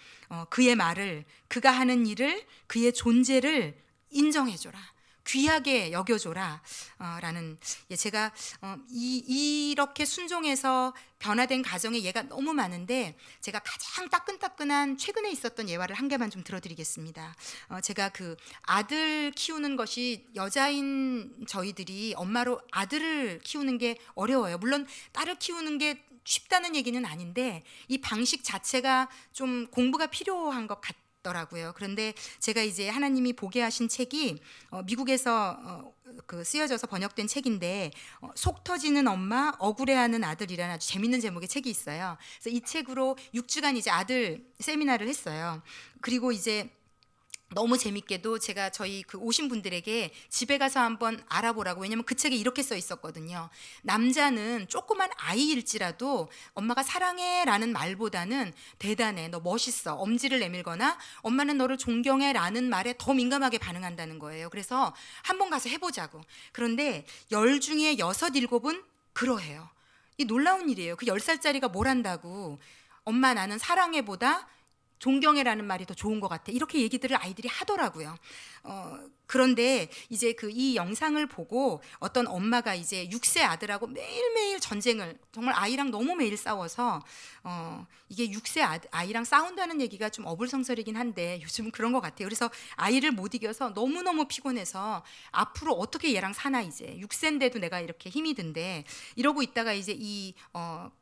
그의 말을, 그가 하는 일을, 그의 존재를 인정해줘라, 귀하게 여겨줘라 라는, 제가 이렇게 순종해서 변화된 가정의 예가 너무 많은데, 제가 가장 따끈따끈한 최근에 있었던 예화를 한 개만 좀 들어드리겠습니다. 제가 그 아들 키우는 것이, 여자인 저희들이 엄마로 아들을 키우는 게 어려워요. 물론 딸을 키우는 게 쉽다는 얘기는 아닌데, 이 방식 자체가 좀 공부가 필요한 것 같더라고요. 그런데 제가 이제 하나님이 보게 하신 책이 미국에서 그 쓰여져서 번역된 책인데, 속 터지는 엄마, 억울해하는 아들이라는 아주 재밌는 제목의 책이 있어요. 그래서 이 책으로 6주간 이제 아들 세미나를 했어요. 그리고 이제 너무 재밌게도 제가 저희 그 오신 분들에게 집에 가서 한번 알아보라고, 왜냐면 그 책에 이렇게 써 있었거든요. 남자는 조그만 아이일지라도 엄마가 사랑해 라는 말보다는 대단해, 너 멋있어, 엄지를 내밀거나 엄마는 너를 존경해 라는 말에 더 민감하게 반응한다는 거예요. 그래서 한번 가서 해보자고. 그런데 10 중에 6, 7은 그러해요. 이 놀라운 일이에요. 그 10살짜리가 뭘 한다고 엄마 나는 사랑해보다 존경해라는 말이 더 좋은 것 같아, 이렇게 얘기들을 아이들이 하더라고요. 그런데 이제 이 영상을 보고 어떤 엄마가 이제 6세 아들하고 매일매일 전쟁을, 정말 아이랑 너무 매일 싸워서 이게 6세 아이랑 싸운다는 얘기가 좀 어불성설이긴 한데 요즘은 그런 것 같아요. 그래서 아이를 못 이겨서 너무너무 피곤해서 앞으로 어떻게 얘랑 사나, 이제 6세인데도 내가 이렇게 힘이 든데, 이러고 있다가 이제 이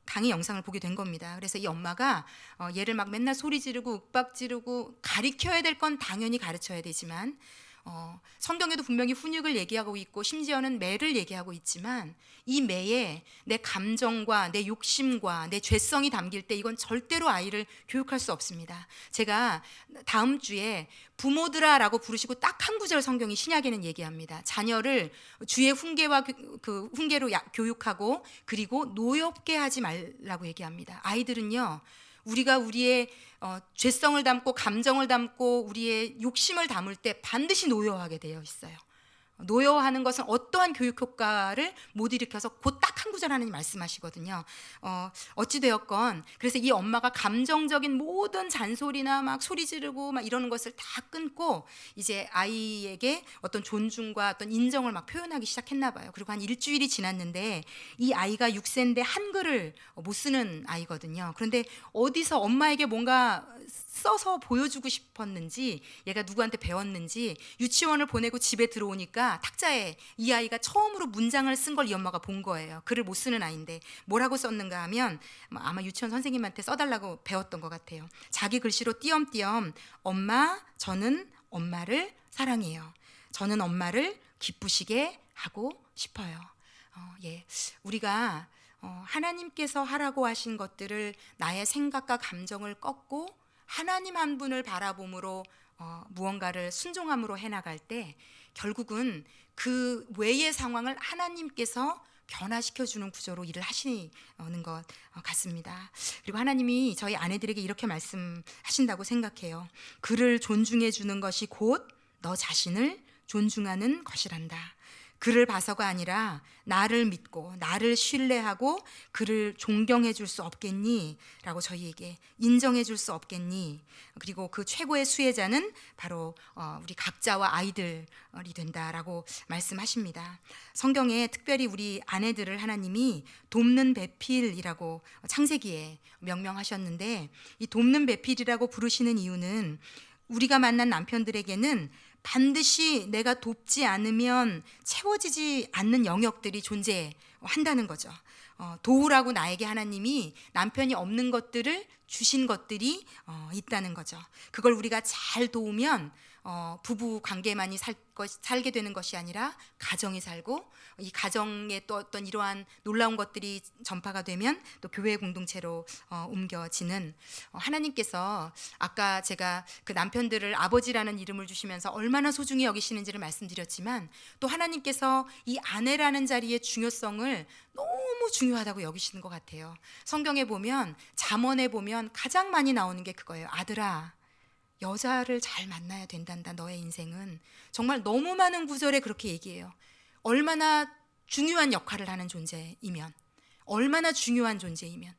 강의 영상을 보게 된 겁니다. 그래서 이 엄마가 얘를 막 맨날 소리 지르고 윽박 지르고, 가르쳐야 될 건 당연히 가르쳐야 되지만 성경에도 분명히 훈육을 얘기하고 있고 심지어는 매를 얘기하고 있지만, 이 매에 내 감정과 내 욕심과 내 죄성이 담길 때 이건 절대로 아이를 교육할 수 없습니다. 제가 다음 주에 부모들아 라고 부르시고 딱 한 구절 성경이 신약에는 얘기합니다. 자녀를 주의 훈계와 그 훈계로 교육하고, 그리고 노엽게 하지 말라고 얘기합니다. 아이들은요, 우리가 우리의 죄성을 담고 감정을 담고 우리의 욕심을 담을 때 반드시 노여워하게 되어 있어요. 노여워하는 것은 어떠한 교육 효과를 못 일으켜서 곧 딱 한 구절 하나님 말씀하시거든요. 어찌되었건 그래서 이 엄마가 감정적인 모든 잔소리나 막 소리 지르고 막 이러는 것을 다 끊고 이제 아이에게 어떤 존중과 어떤 인정을 막 표현하기 시작했나 봐요. 그리고 한 일주일이 지났는데 이 아이가 6세인데 한글을 못 쓰는 아이거든요. 그런데 어디서 엄마에게 뭔가 써서 보여주고 싶었는지, 얘가 누구한테 배웠는지 유치원을 보내고 집에 들어오니까 탁자에 이 아이가 처음으로 문장을 쓴 걸 이 엄마가 본 거예요. 글을 못 쓰는 아이인데 뭐라고 썼는가 하면, 아마 유치원 선생님한테 써달라고 배웠던 것 같아요. 자기 글씨로 띄엄띄엄, 엄마, 저는 엄마를 사랑해요. 저는 엄마를 기쁘시게 하고 싶어요. 우리가 하나님께서 하라고 하신 것들을 나의 생각과 감정을 꺾고 하나님 한 분을 바라봄으로 무언가를 순종함으로 해나갈 때 결국은 그 외의 상황을 하나님께서 변화시켜주는 구조로 일을 하시는 것 같습니다. 그리고 하나님이 저희 아내들에게 이렇게 말씀하신다고 생각해요. 그를 존중해 주는 것이 곧 너 자신을 존중하는 것이란다. 그를 봐서가 아니라 나를 믿고 나를 신뢰하고 그를 존경해 줄 수 없겠니? 라고 저희에게 인정해 줄 수 없겠니? 그리고 그 최고의 수혜자는 바로 우리 각자와 아이들이 된다라고 말씀하십니다. 성경에 특별히 우리 아내들을 하나님이 돕는 배필이라고 창세기에 명명하셨는데, 이 돕는 배필이라고 부르시는 이유는 우리가 만난 남편들에게는 반드시 내가 돕지 않으면 채워지지 않는 영역들이 존재한다는 거죠. 도우라고 나에게 하나님이 남편이 없는 것들을 주신 것들이 있다는 거죠. 그걸 우리가 잘 도우면 부부 관계만이 살게 되는 것이 아니라 가정이 살고, 이 가정에 또 어떤 이러한 놀라운 것들이 전파가 되면 또 교회 공동체로 옮겨지는, 하나님께서 아까 제가 그 남편들을 아버지라는 이름을 주시면서 얼마나 소중히 여기시는지를 말씀드렸지만, 또 하나님께서 이 아내라는 자리의 중요성을 너무 중요하다고 여기시는 것 같아요. 성경에 보면, 잠언에 보면 가장 많이 나오는 게 그거예요. 아들아, 여자를 잘 만나야 된단다. 너의 인생은. 정말 너무 많은 구절에 그렇게 얘기해요. 얼마나 중요한 역할을 하는 존재이면, 얼마나 중요한 존재이면,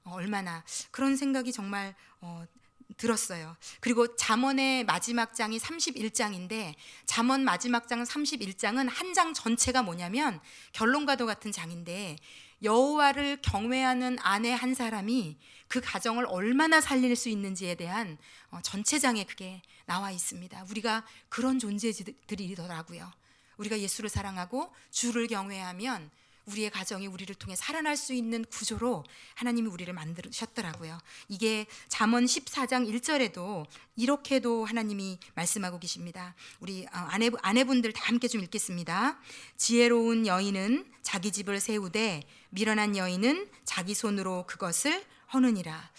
얼마나, 그런 생각이 정말 들었어요. 그리고 잠언의 마지막 장이 31장인데, 잠언 마지막 장 31장은 한 장 전체가 뭐냐면 결론과도 같은 장인데, 여호와를 경외하는 아내 한 사람이 그 가정을 얼마나 살릴 수 있는지에 대한 전체장에 그게 나와 있습니다. 우리가 그런 존재들이더라고요. 우리가 예수를 사랑하고 주를 경외하면 우리의 가정이 우리를 통해 살아날 수 있는 구조로 하나님이 우리를 만드셨더라고요. 이게 잠언 14장 1절에도 이렇게도 하나님이 말씀하고 계십니다. 우리 아내분들 다 함께 좀 읽겠습니다. 지혜로운 여인은 자기 집을 세우되 미련한 여인은 자기 손으로 그것을 허느니라.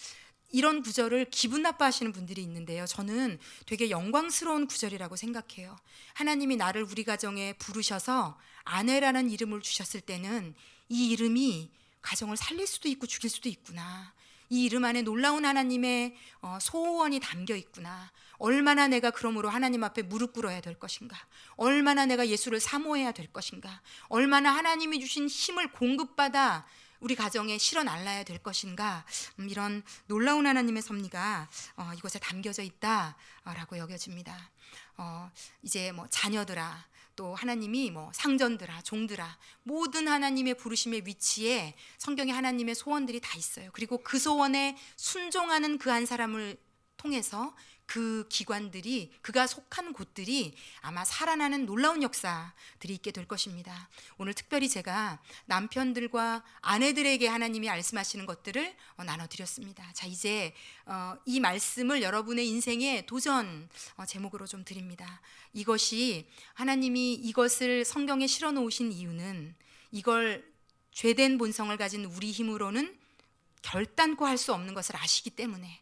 이런 구절을 기분 나빠하시는 분들이 있는데요, 저는 되게 영광스러운 구절이라고 생각해요. 하나님이 나를 우리 가정에 부르셔서 아내라는 이름을 주셨을 때는 이 이름이 가정을 살릴 수도 있고 죽일 수도 있구나, 이 이름 안에 놀라운 하나님의 소원이 담겨 있구나, 얼마나 내가 그러므로 하나님 앞에 무릎 꿇어야 될 것인가, 얼마나 내가 예수를 사모해야 될 것인가, 얼마나 하나님이 주신 힘을 공급받아 우리 가정에 실어 날라야 될 것인가, 이런 놀라운 하나님의 섭리가 이곳에 담겨져 있다라고 여겨집니다. 이제 뭐 자녀들아, 또 하나님이 뭐 상전들아, 종들아, 모든 하나님의 부르심의 위치에 성경에 하나님의 소원들이 다 있어요. 그리고 그 소원에 순종하는 그 한 사람을 통해서 그 기관들이, 그가 속한 곳들이 아마 살아나는 놀라운 역사들이 있게 될 것입니다. 오늘 특별히 제가 남편들과 아내들에게 하나님이 말씀하시는 것들을 나눠드렸습니다. 자, 이제 이 말씀을 여러분의 인생의 도전 제목으로 좀 드립니다. 이것이, 하나님이 이것을 성경에 실어 놓으신 이유는, 이걸 죄된 본성을 가진 우리 힘으로는 결단코 할 수 없는 것을 아시기 때문에,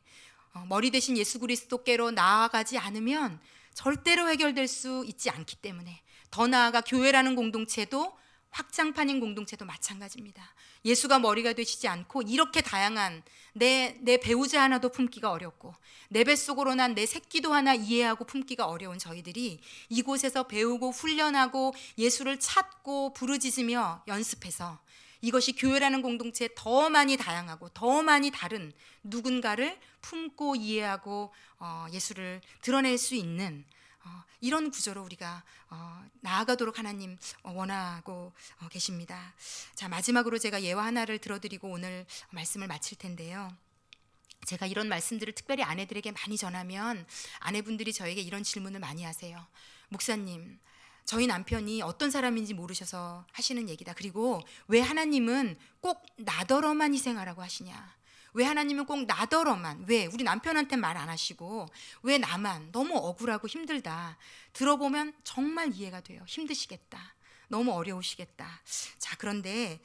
머리 대신 예수 그리스도께로 나아가지 않으면 절대로 해결될 수 있지 않기 때문에, 더 나아가 교회라는 공동체도, 확장판인 공동체도 마찬가지입니다. 예수가 머리가 되시지 않고 이렇게 다양한 내 배우자 하나도 품기가 어렵고, 내 뱃속으로 난 내 새끼도 하나 이해하고 품기가 어려운 저희들이 이곳에서 배우고 훈련하고 예수를 찾고 부르짖으며 연습해서, 이것이 교회라는 공동체에 더 많이 다양하고 더 많이 다른 누군가를 품고 이해하고 예수를 드러낼 수 있는 이런 구조로 우리가 나아가도록 하나님 원하고 계십니다. 자, 마지막으로 제가 예화 하나를 들어드리고 오늘 말씀을 마칠 텐데요, 제가 이런 말씀들을 특별히 아내들에게 많이 전하면 아내분들이 저에게 이런 질문을 많이 하세요. 목사님, 저희 남편이 어떤 사람인지 모르셔서 하시는 얘기다. 그리고 왜 하나님은 꼭 나더러만 희생하라고 하시냐? 왜 하나님은 꼭 나더러만, 왜 우리 남편한테 말 안 하시고 왜 나만? 너무 억울하고 힘들다. 들어보면 정말 이해가 돼요. 힘드시겠다, 너무 어려우시겠다. 자, 그런데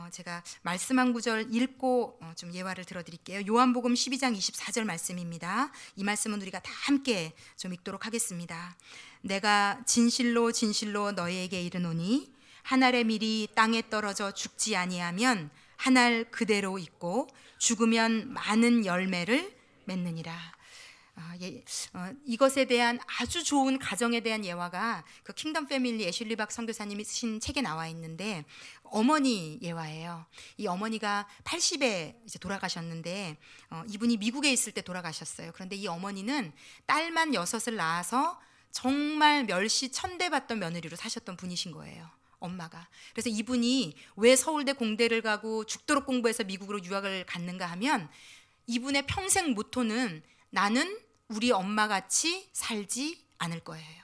제가 말씀 한 구절 읽고 좀 예화를 들어드릴게요. 요한복음 12장 24절 말씀입니다. 이 말씀은 우리가 다 함께 좀 읽도록 하겠습니다. 내가 진실로 진실로 너희에게 이르노니 한 알의 밀이 땅에 떨어져 죽지 아니하면 한 알 그대로 있고 죽으면 많은 열매를 맺느니라. 이것에 대한 아주 좋은 가정에 대한 예화가 그 킹덤 패밀리 애슐리 박 선교사님이 쓰신 책에 나와 있는데, 어머니 예화예요. 이 어머니가 80에 이제 돌아가셨는데, 이분이 미국에 있을 때 돌아가셨어요. 그런데 이 어머니는 딸만 6을 낳아서 정말 멸시 천대받던 며느리로 사셨던 분이신 거예요, 엄마가. 그래서 이분이 왜 서울대 공대를 가고 죽도록 공부해서 미국으로 유학을 갔는가 하면, 이분의 평생 모토는 나는 우리 엄마같이 살지 않을 거예요.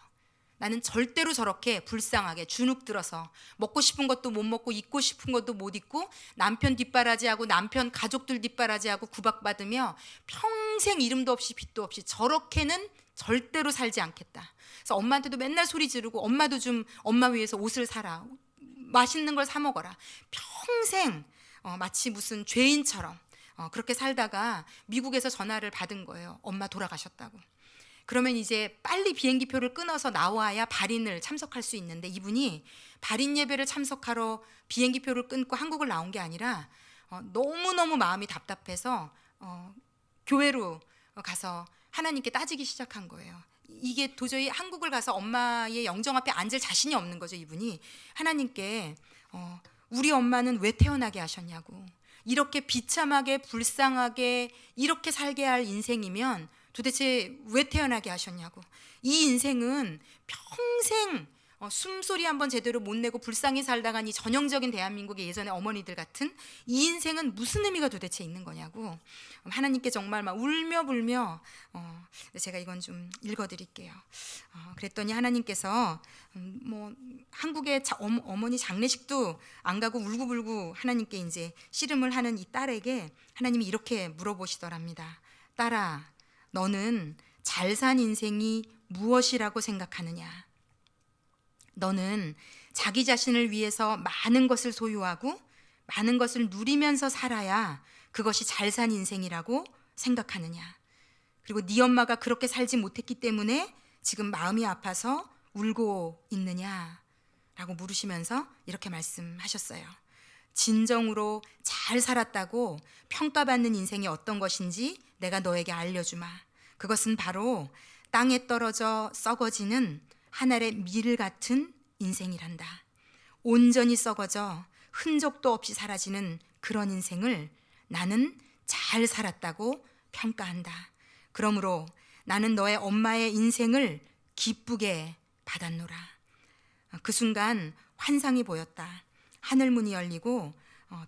나는 절대로 저렇게 불쌍하게 주눅 들어서 먹고 싶은 것도 못 먹고 입고 싶은 것도 못 입고 남편 뒷바라지하고 남편 가족들 뒷바라지하고 구박받으며 평생 이름도 없이 빛도 없이 저렇게는 절대로 살지 않겠다. 그래서 엄마한테도 맨날 소리 지르고 엄마도 좀 엄마 위해서 옷을 사라. 맛있는 걸 사 먹어라. 평생 마치 무슨 죄인처럼 그렇게 살다가 미국에서 전화를 받은 거예요. 엄마 돌아가셨다고. 그러면 이제 빨리 비행기표를 끊어서 나와야 발인을 참석할 수 있는데 이분이 발인 예배를 참석하러 비행기표를 끊고 한국을 나온 게 아니라 너무너무 마음이 답답해서 교회로 가서 하나님께 따지기 시작한 거예요. 이게 도저히 한국을 가서 엄마의 영정 앞에 앉을 자신이 없는 거죠. 이분이 하나님께 우리 엄마는 왜 태어나게 하셨냐고, 이렇게 비참하게 불쌍하게 이렇게 살게 할 인생이면 도대체 왜 태어나게 하셨냐고, 이 인생은 평생 숨소리 한번 제대로 못 내고 불쌍히 살다간 이 전형적인 대한민국의 예전의 어머니들 같은 이 인생은 무슨 의미가 도대체 있는 거냐고 하나님께 정말 막 울며 불며 제가 이건 좀 읽어드릴게요. 그랬더니 하나님께서 뭐 한국의 어머니 장례식도 안 가고 울고불고 하나님께 이제 씨름을 하는 이 딸에게 하나님이 이렇게 물어보시더랍니다. 딸아, 너는 잘 산 인생이 무엇이라고 생각하느냐? 너는 자기 자신을 위해서 많은 것을 소유하고 많은 것을 누리면서 살아야 그것이 잘 산 인생이라고 생각하느냐? 그리고 네 엄마가 그렇게 살지 못했기 때문에 지금 마음이 아파서 울고 있느냐? 라고 물으시면서 이렇게 말씀하셨어요. 진정으로 잘 살았다고 평가받는 인생이 어떤 것인지 내가 너에게 알려주마. 그것은 바로 땅에 떨어져 썩어지는 한 알의 밀 같은 인생이란다. 온전히 썩어져 흔적도 없이 사라지는 그런 인생을 나는 잘 살았다고 평가한다. 그러므로 나는 너의 엄마의 인생을 기쁘게 받았노라. 그 순간 환상이 보였다. 하늘문이 열리고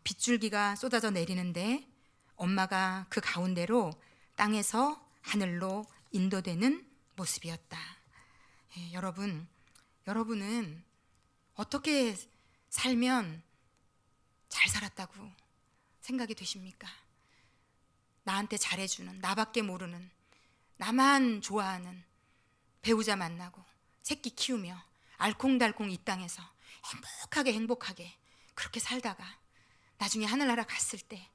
빗줄기가 쏟아져 내리는데 엄마가 그 가운데로 땅에서 하늘로 인도되는 모습이었다. 여러분은 어떻게 살면 잘 살았다고 생각이 되십니까? 나한테 잘해주는, 나밖에 모르는, 나만 좋아하는 배우자 만나고 새끼 키우며 알콩달콩 이 땅에서 행복하게 그렇게 살다가 나중에 하늘나라 갔을 때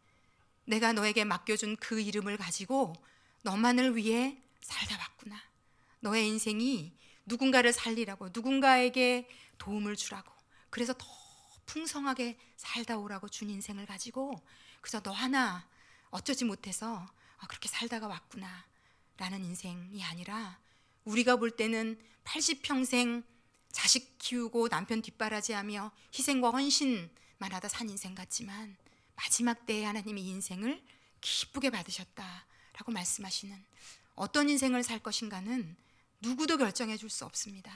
내가 너에게 맡겨준 그 이름을 가지고 너만을 위해 살다 왔구나. 너의 인생이 누군가를 살리라고, 누군가에게 도움을 주라고, 그래서 더 풍성하게 살다 오라고 준 인생을 가지고 그래서 너 하나 어쩌지 못해서 그렇게 살다가 왔구나 라는 인생이 아니라, 우리가 볼 때는 80평생 자식 키우고 남편 뒷바라지하며 희생과 헌신만 하다 산 인생 같지만 마지막 때에 하나님이 이 인생을 기쁘게 받으셨다라고 말씀하시는, 어떤 인생을 살 것인가는 누구도 결정해 줄 수 없습니다.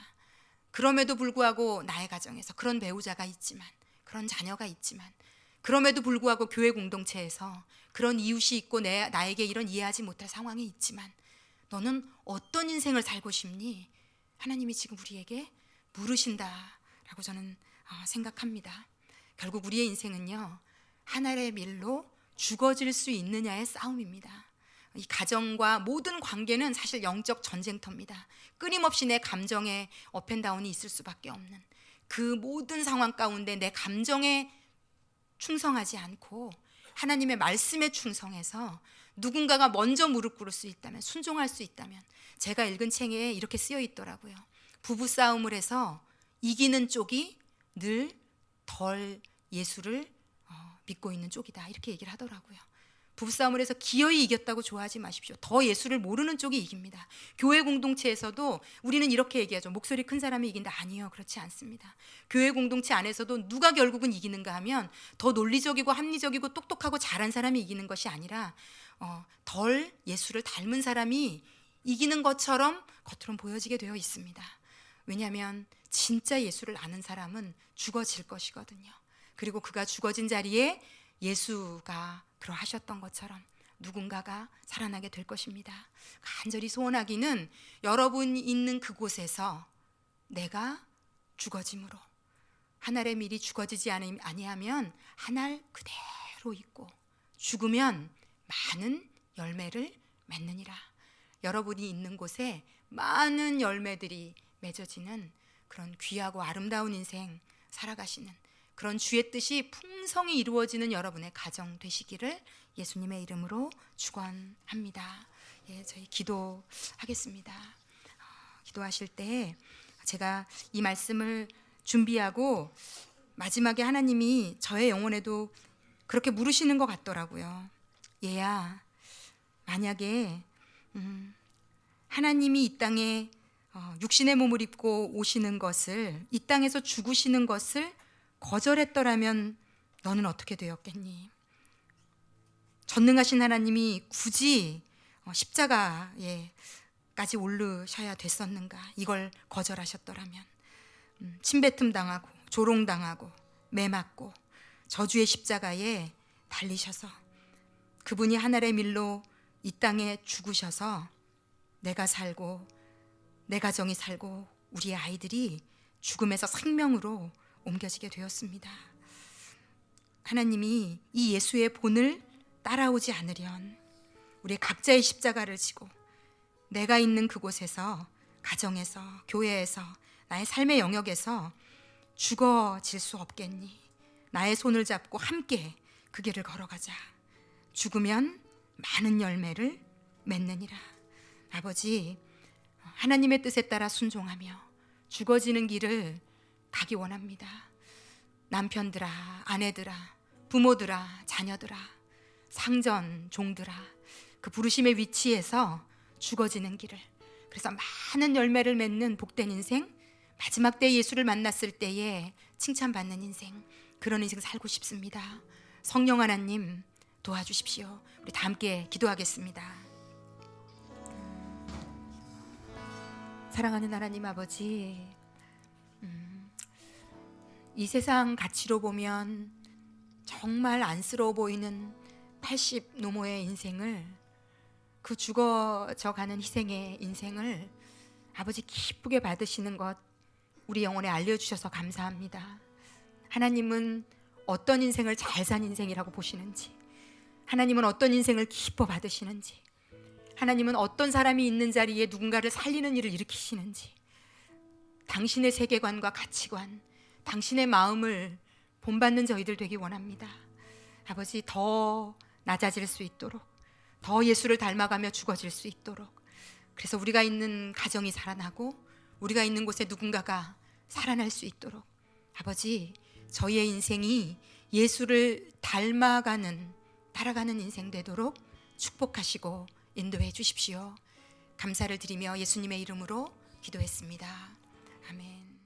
그럼에도 불구하고 나의 가정에서 그런 배우자가 있지만, 그런 자녀가 있지만, 그럼에도 불구하고 교회 공동체에서 그런 이웃이 있고 나에게 이런 이해하지 못할 상황이 있지만 너는 어떤 인생을 살고 싶니? 하나님이 지금 우리에게 물으신다라고 저는 생각합니다. 결국 우리의 인생은요, 하늘의 밀로 죽어질 수 있느냐의 싸움입니다. 이 가정과 모든 관계는 사실 영적 전쟁터입니다. 끊임없이 내 감정에 업앤다운이 있을 수밖에 없는, 그 모든 상황 가운데 내 감정에 충성하지 않고 하나님의 말씀에 충성해서 누군가가 먼저 무릎 꿇을 수 있다면, 순종할 수 있다면, 제가 읽은 책에 이렇게 쓰여 있더라고요. 부부싸움을 해서 이기는 쪽이 늘 덜 예수를 믿고 있는 쪽이다, 이렇게 얘기를 하더라고요. 부부싸움을 해서 기어이 이겼다고 좋아하지 마십시오. 더 예수를 모르는 쪽이 이깁니다. 교회 공동체에서도 우리는 이렇게 얘기하죠. 목소리 큰 사람이 이긴다. 아니요, 그렇지 않습니다. 교회 공동체 안에서도 누가 결국은 이기는가 하면 더 논리적이고 합리적이고 똑똑하고 잘한 사람이 이기는 것이 아니라 덜 예수를 닮은 사람이 이기는 것처럼 겉으로는 보여지게 되어 있습니다. 왜냐하면 진짜 예수를 아는 사람은 죽어질 것이거든요. 그리고 그가 죽어진 자리에 예수가 그러하셨던 것처럼 누군가가 살아나게 될 것입니다. 간절히 소원하기는 여러분이 있는 그곳에서 내가 죽어짐으로, 한 알의 밀이 죽어지지 아니하면 한 알 그대로 있고 죽으면 많은 열매를 맺느니라. 여러분이 있는 곳에 많은 열매들이 맺어지는 그런 귀하고 아름다운 인생 살아가시는 그런 주의 뜻이 풍성히 이루어지는 여러분의 가정 되시기를 예수님의 이름으로 축원합니다. 예, 저희 기도하겠습니다. 기도하실 때 제가 이 말씀을 준비하고 마지막에 하나님이 저의 영혼에도 그렇게 물으시는 것 같더라고요. 얘야, 만약에 하나님이 이 땅에 육신의 몸을 입고 오시는 것을, 이 땅에서 죽으시는 것을 거절했더라면 너는 어떻게 되었겠니? 전능하신 하나님이 굳이 십자가에까지 오르셔야 됐었는가? 이걸 거절하셨더라면 침뱉음 당하고 조롱당하고 매맞고 저주의 십자가에 달리셔서 그분이 하늘의 밀로 이 땅에 죽으셔서 내가 살고 내 가정이 살고 우리의 아이들이 죽음에서 생명으로 옮겨지게 되었습니다. 하나님이 이 예수의 본을 따라오지 않으련 우리 각자의 십자가를 지고 내가 있는 그곳에서, 가정에서, 교회에서, 나의 삶의 영역에서 죽어질 수 없겠니? 나의 손을 잡고 함께 그 길을 걸어가자. 죽으면 많은 열매를 맺느니라. 아버지, 하나님의 뜻에 따라 순종하며 죽어지는 길을 가기 원합니다. 남편들아, 아내들아, 부모들아, 자녀들아, 상전, 종들아, 그 부르심의 위치에서 죽어지는 길을, 그래서 많은 열매를 맺는 복된 인생, 마지막 때 예수를 만났을 때에 칭찬받는 인생, 그런 인생 살고 싶습니다. 성령 하나님 도와주십시오. 우리 다 함께 기도하겠습니다. 사랑하는 하나님 아버지, 이 세상 가치로 보면 정말 안쓰러워 보이는 80 노모의 인생을, 그 죽어져 가는 희생의 인생을 아버지 기쁘게 받으시는 것 우리 영혼에 알려주셔서 감사합니다. 하나님은 어떤 인생을 잘 산 인생이라고 보시는지, 하나님은 어떤 인생을 기뻐 받으시는지, 하나님은 어떤 사람이 있는 자리에 누군가를 살리는 일을 일으키시는지, 당신의 세계관과 가치관, 당신의 마음을 본받는 저희들 되기 원합니다. 아버지, 더 낮아질 수 있도록, 더 예수를 닮아가며 죽어질 수 있도록, 그래서 우리가 있는 가정이 살아나고 우리가 있는 곳에 누군가가 살아날 수 있도록 아버지, 저희의 인생이 예수를 닮아가는, 따라가는 인생 되도록 축복하시고 인도해 주십시오. 감사를 드리며 예수님의 이름으로 기도했습니다. 아멘.